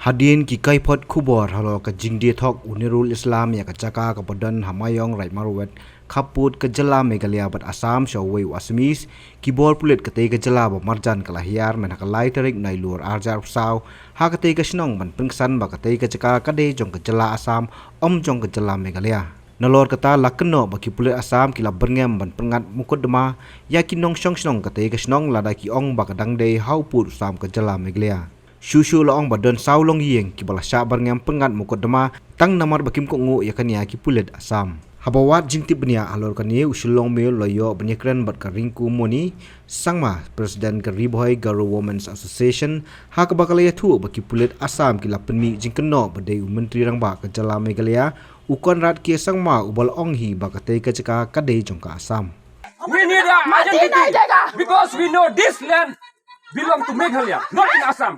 Hadin ki kaipot kubor halo ka jingdi thok Unirul Islam ya ka caka ka padan hamayong right maruwet kaput ke jela Meghalaya bat Assam shawai wasmis kibor pulit kate ke jela ba marjan kalahiar men hakalai terik nai luar arjar saw ha kate ke snong ban pengsan ba kate ke caka kade jong ke jela Assam jong ke jela Meghalaya nalor kata lakno ba ki pulit Assam kila berngem ban pengat mukodma ya kinong snong kate ke snong lada ki ong ba kadang de hau put sam ke jela Meghalaya Shushu laong badon saulong yeng ki bala syabar ngam pengat mukodma tang namar bakim ko ngu yakania ki pulit Assam habawat jingti benia alor kani usulong me loyo benyekren bat ka ringku moni sangma presiden ka riboy Garo Women's Association ha ka bakalaya thu baki pulit Assam ki lapenmi jingkeno badai menteri rang ba ka jala Meghalaya ukon rat ki sangma ubal onghi ba ka te ka chaka kadai jongka Assam. We need our identity because we know this land belong to Meghalaya, not in Assam.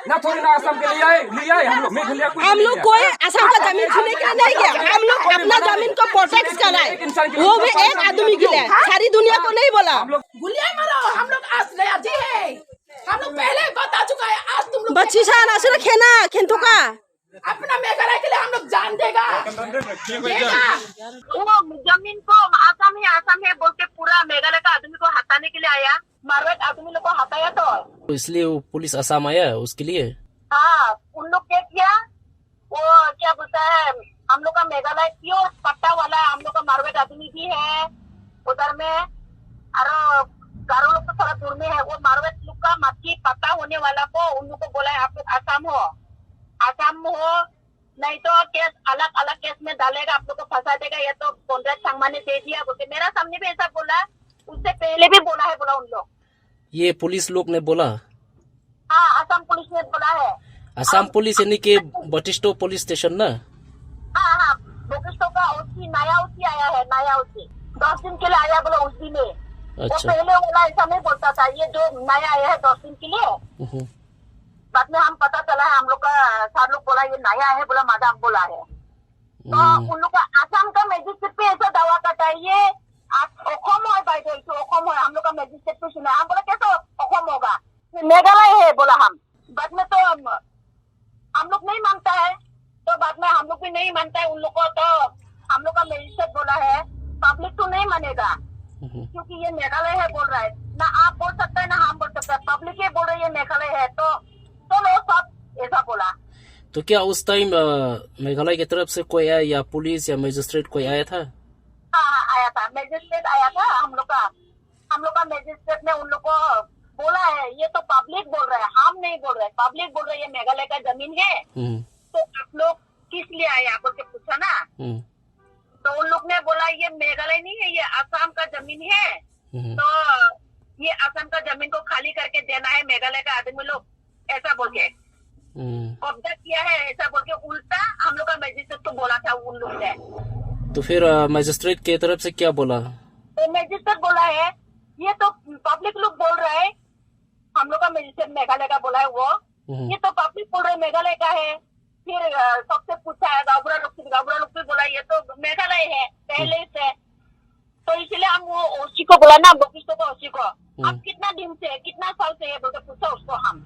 ना थोड़ी ना असम के लिए आए हम लोग मेघालय को हम लोग कोई असम का जमीन छूने के लिए नहीं गया हम लोग अपना जमीन को प्रोटेक्ट कराए वो भी एक आदमी के लिए सारी दुनिया को नहीं बोला गुलिया मारो हम लोग असलिया जी है हम लोग पहले बता चुका है आज तुम लोग बच्ची सा नसर खेना खेंतुका अपना मेघालय के लिए हम लोग जान देगा वो जमीन को आसाम है बोल के पूरा मेघालय का आदमी को हटाने के लिए आया मारवाड़ आदमी लोग को हटाया तो इसलिए वो पुलिस असम आया उसके लिए हाँ उन लोग क्या किया वो क्या बोलता है हम लोग का मेघालय क्यों पट्टा वाला हम लोग का मारवाड़ आदमी भी है उधर में और गारो लोग तो थोड़ा दूर में है वो मारवाड़ लोग का मक्की पट्टा होने वाला को उन लोग को बोला है आप लोग आसाम हो नहीं तो केस अलग अलग केस में डालेगा आप लोग को फंसा देगा ये तो कॉन्ट्रैक्ट संगमा ने दे दिया बोलते मेरा सामने भी ऐसा बोला उससे पहले भी बोला है बोला उन लोग ये पुलिस लोग ने बोला हाँ असम पुलिस ने बोला है असम पुलिस यानी कि बटिस्टो पुलिस स्टेशन ना हाँ बटिस्टो का ओसी नया ओसी आया है नया ओसी 10 दिन के लिए आया बोला उस दिन वो अच्छा पहले वाला ऐसा नहीं बोलता था ये जो नया आया है 10 दिन के लिए बाद में हम पता चला है हम लोग का सार लोग बोला ये नया है बोला मादाम बोला है तो उन लोग का आसाम का मैजिस्ट्रेट पे ऐसा दावा करता है ये हम लोग का मैजिस्ट्रेट पे सुना हम बोला कैसे अखम होगा मेघालय है बोला हम बाद में तो हम लोग नहीं मानता है तो बाद में हम लोग भी नहीं मानता है उन लोग को तो हम लोग का मैजिस्ट्रेट बोला है पब्लिक तो नहीं मानेगा क्योंकि ये मेघालय है बोल रहा है ना आप बोल सकते हैं ना हम बोल सकते हैं पब्लिक ये बोल रही है मेघालय है तो लोग सब ऐसा बोला तो क्या उस टाइम मेघालय की तरफ से कोई आया या पुलिस या मैजिस्ट्रेट कोई आया था हाँ आया था मैजिस्ट्रेट आया था हम लोग का मैजिस्ट्रेट ने उन लोग को बोला है ये तो पब्लिक बोल रहा है हम नहीं बोल रहे पब्लिक बोल रहे हैं मेघालय का जमीन है तो आप लोग किस लिए आए आप बोल के पूछा ना तो उन लोग ने बोला ये मेघालय नहीं है ये असम का जमीन है तो ये असम का जमीन को खाली करके देना है मेघालय का आदमी लोग ऐसा बोल के कब्जा किया है ऐसा बोल के उल्टा हम लोग का मैजिस्ट्रेट को बोला था उन लोग ने तो फिर मैजिस्ट्रेट की तरफ से क्या बोला तो मैजिस्ट्रेट बोला है ये तो पब्लिक लोग बोल रहे हैं हम लोग का मैजिस्ट्रेट मेघालय का बोला है वो ये तो पब्लिक बोल रहे मेघालय का है फिर सबसे पूछा है गाबुरा लोग भी बोला ये तो मेघालय है पहले से तो इसलिए हम वो ओसी को बोला ना बकिस्टो को ओसी को अब कितना दिन से कितना साल से है बोल के पूछा उसको हम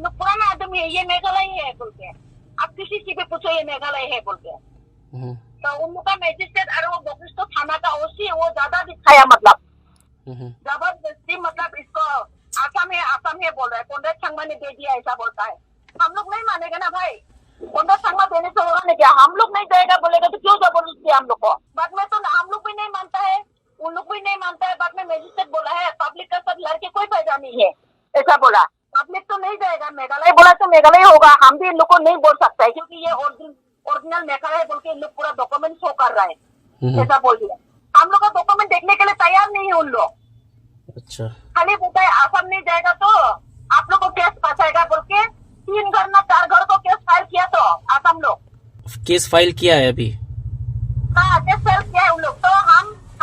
लोग पुराना आदमी है ये मेघालय है बोल के अब किसी चीज पे पूछो ये मेघालय है बोल के तो उन लोग का मैजिस्ट्रेट और वो बकिस्टो थाना का ओसी वो ज्यादा दिखाया मतलब जबरदस्ती मतलब इसको आसाम है बोल रहा है कॉन्ट्रैक्ट संगमा ने दे दिया ऐसा बोलता है हम लोग नहीं मानेगा ना भाई कॉन्ट्रैक्ट संगमा देने से होगा नहीं क्या हम लोग नहीं देगा बोलेगा तो क्यों जबरदस्ती हम लोग को बाद में तो हम लोग भी नहीं मानता है उन लोग भी नहीं मानता है बाद में मैजिस्ट्रेट बोला है पब्लिक का सब लड़के कोई फायदा नहीं है ऐसा बोला पब्लिक तो नहीं जाएगा मेघालय बोला तो मेघालय होगा हम भी इन लोग को नहीं बोल सकता है क्योंकि ये ओरिजिनल मेघालय बोल के इन लोग पूरा डॉक्यूमेंट शो कर रहा है ऐसा बोल दिया हम लोग का डॉक्यूमेंट देखने के लिए तैयार नहीं है उन लोग अच्छा खाली बोलता है आसाम नहीं जाएगा तो आप लोग को केस फंसाएगा बोल के 3 घर ना 4 घर को केस फाइल किया तो आसाम लोग केस फाइल किया है अभी हाँ केस फाइल किया है उन लोग तो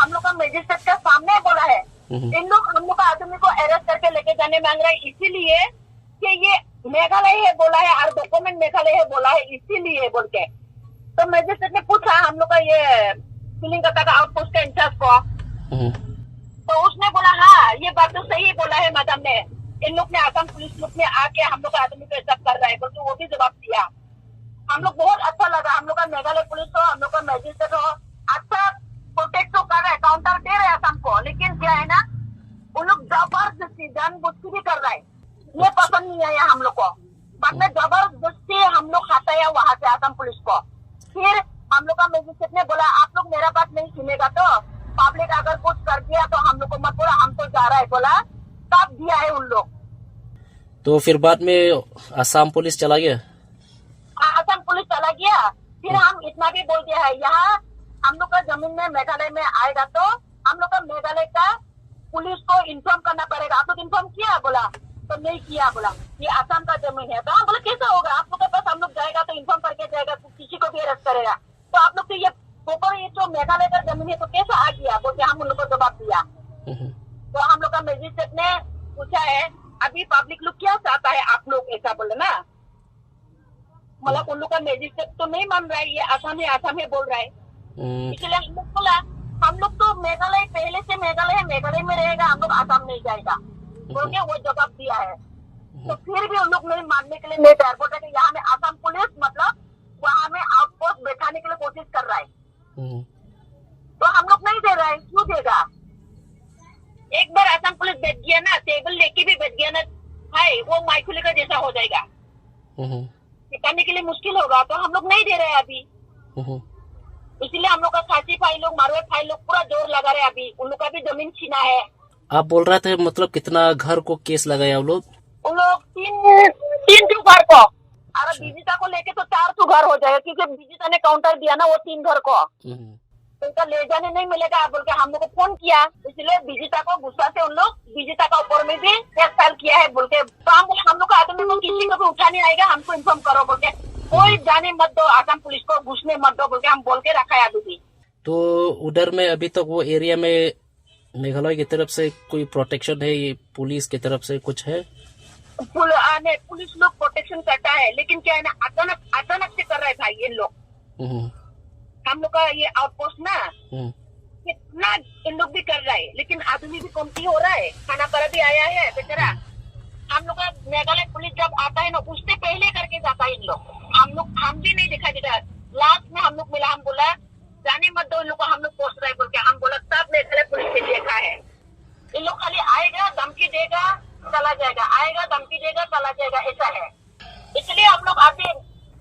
हम लोग का मैजिस्ट्रेट के सामने बोला है इन लोग हम लोग का आदमी को अरेस्ट करके लेके जाने मांग रहा है इसीलिए कि ये मेघालय है बोला है और डॉक्यूमेंट मेघालय है बोला है इसीलिए बोल के तो मैजिस्ट्रेट ने पूछा हम लोग का ये फिलिंग का आउटपोस्ट का इंचार्ज को तो उसने बोला हाँ ये बात तो सही बोला है मैडम ने इन लोग ने आसाम पुलिस लोग ने आके हम लोग का आदमी को ऐसा कर रहा है बोल के वो भी जवाब दिया। हम लोग बहुत अच्छा लगा, हम लोग का मेघालय पुलिस हो, हम लोग का मैजिस्ट्रेट हो, अच्छा प्रोटेक्ट तो कर रहा है, काउंटर दे रहे हैं आसाम को, लेकिन क्या है ना उन लोग जबरदस्ती जानबूझ भी कर रहा है, ये पसंद नहीं आया हम लोग को। बाद में जबरदस्ती हम लोग हटाया वहां से आसाम पुलिस को। फिर हम लोग का मैजिस्ट्रेट ने बोला आप लोग मेरा बात नहीं सुनेगा तो पब्लिक अगर कुछ कर दिया तो हम लोग को मत बोला, हम तो जा रहा है बोला, तब दिया है उन लोग। तो फिर बाद में आसाम पुलिस चला गया। आसाम पुलिस चला गया। फिर हम इतना भी बोल दिया है यहाँ हम लोग का जमीन में मेघालय में आएगा तो हम लोग का मेघालय का पुलिस को इन्फॉर्म करना पड़ेगा। आप लोग इन्फॉर्म किया बोला, तो नहीं किया बोला, ये आसाम का जमीन है। तो हम बोले कैसा होगा, आप लोग के पास हम लोग जाएगा तो इन्फॉर्म करके जाएगा तो किसी को भी अरेस्ट करेगा, तो आप लोग तो ये ऊपर ये जो मेघालय का जमीन है तो कैसा आ गया बोल के हम उन लोग को जवाब दिया। तो हम लोग का मैजिस्ट्रेट ने पूछा है अभी पब्लिक लोग क्या चाहता है, आप लोग ऐसा बोले ना, मतलब उन लोग का मैजिस्ट्रेट तो नहीं मान रहा है, ये आसाम है बोल रहा है। इसलिए हम लोग बोला हम लोग तो मेघालय पहले से मेघालय में रहेगा, हम लोग आसाम नहीं जाएगा बोल के वो जवाब दिया है। तो फिर भी उन लोग नहीं मानने के लिए नहीं तैयार, बोलते कि यहाँ में आसाम पुलिस मतलब वहाँ में आउटपोस्ट बैठाने के लिए कोशिश कर रहा है, तो हम लोग नहीं दे रहे हैं, क्यों देगा। एक बार आसाम पुलिस बैठ गया ना, टेबल लेके भी बैठ गया ना भाई, वो माइकुले का जैसा हो जाएगा, निकालने के लिए मुश्किल होगा, तो हम लोग नहीं दे रहे हैं अभी। इसलिए हम लोग का खासी भाई लोग मारवाड़ भाई लोग पूरा जोर लगा रहे हैं अभी, उन लोग का भी जमीन छीना है। आप बोल रहे थे मतलब कितना घर को केस लगाया उन लोग तीन घर को, और विजिता को लेके तो 400 घर हो जाएगा, क्योंकि विजिता ने काउंटर दिया ना वो 3 घर को, तो उनका ले जाने नहीं मिलेगा बोल के हम लोग को फोन किया। इसलिए विजिता को गुस्सा से उन लोग विजिता का ऊपर में भी केस फाइल किया है बोल के, तो हम लोग का आदमी को किसी को भी उठा नहीं आएगा, हमको इन्फॉर्म करो बोल के, कोई जाने मत दो आसाम पुलिस को, घुसने मत दो बोल के हम बोल के रखा है अभी भी। तो उधर में अभी तक वो एरिया में मेघालय की तरफ से कोई प्रोटेक्शन है, ये पुलिस की तरफ से कुछ है? पुलिस लोग प्रोटेक्शन करता है, लेकिन क्या है ना अचानक से कर रहा है भाई ये लोग। हम लोग का ये आउटपोस्ट ना कितना इन लोग भी कर रहा है, लेकिन आदमी भी कमती हो रहा है, खाना पर भी आया है बेचारा। हम लोग का मेघालय पुलिस जब आता है ना उससे पहले करके जाता है इन लोग, हम भी नहीं दिखाई देता। लास्ट में हम लोग मिला, हम बोला जाने मत दो इन लोग को, हम लोग पोस्ट रहे बोल के, हम बोला तब मेघालय पुलिस ने देखा है। इन लोग खाली आएगा धमकी देगा चला जाएगा, आएगा धमकी देगा चला जाएगा, ऐसा है। इसलिए हम लोग अभी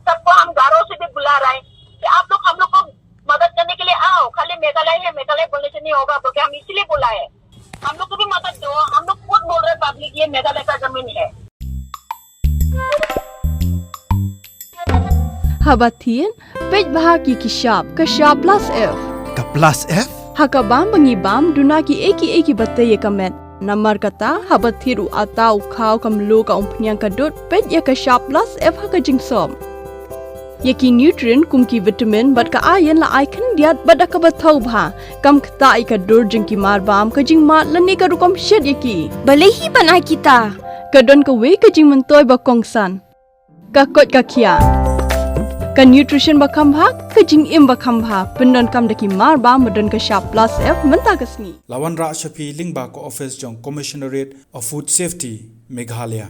सबको हम घरों से भी बुला रहे हैं कि आप लोग हम लोग को मदद करने के लिए आओ, खाली मेघालय है मेघालय बोलने से नहीं होगा बोल के हम इसलिए बुला है, हम लोग को भी मदद दो। हम लोग खुद बोल रहे पब्लिक ये मेघालय का जमीन है। Habatien, pej bahagi kisap, kasap plus F. Ka plus F? Hakabam bangibam dunaki eki bataya kamet. Namar kata habathiru atau kau kamlu ka umpnyang kadut pej ya kasap plus F haka jingsom. Yaki nutrient kumki vitamin bat ka ayan la icon diat bat ka bathau bha. Kam kata ika dur jingki marbam ka jing mat lani ka rukam shed yaki. Balehi banai kita. Kadon ka we ka jing mentoy ba kongsan. Ka kot ka kia. Ka nutrition bakam bhag ka jing im bakam bha pendon kam daki mar ba madon ka sharp plus F menta kasni Lawan Ra Shafi Lingba ko office jong Commissionerate of Food Safety Meghalaya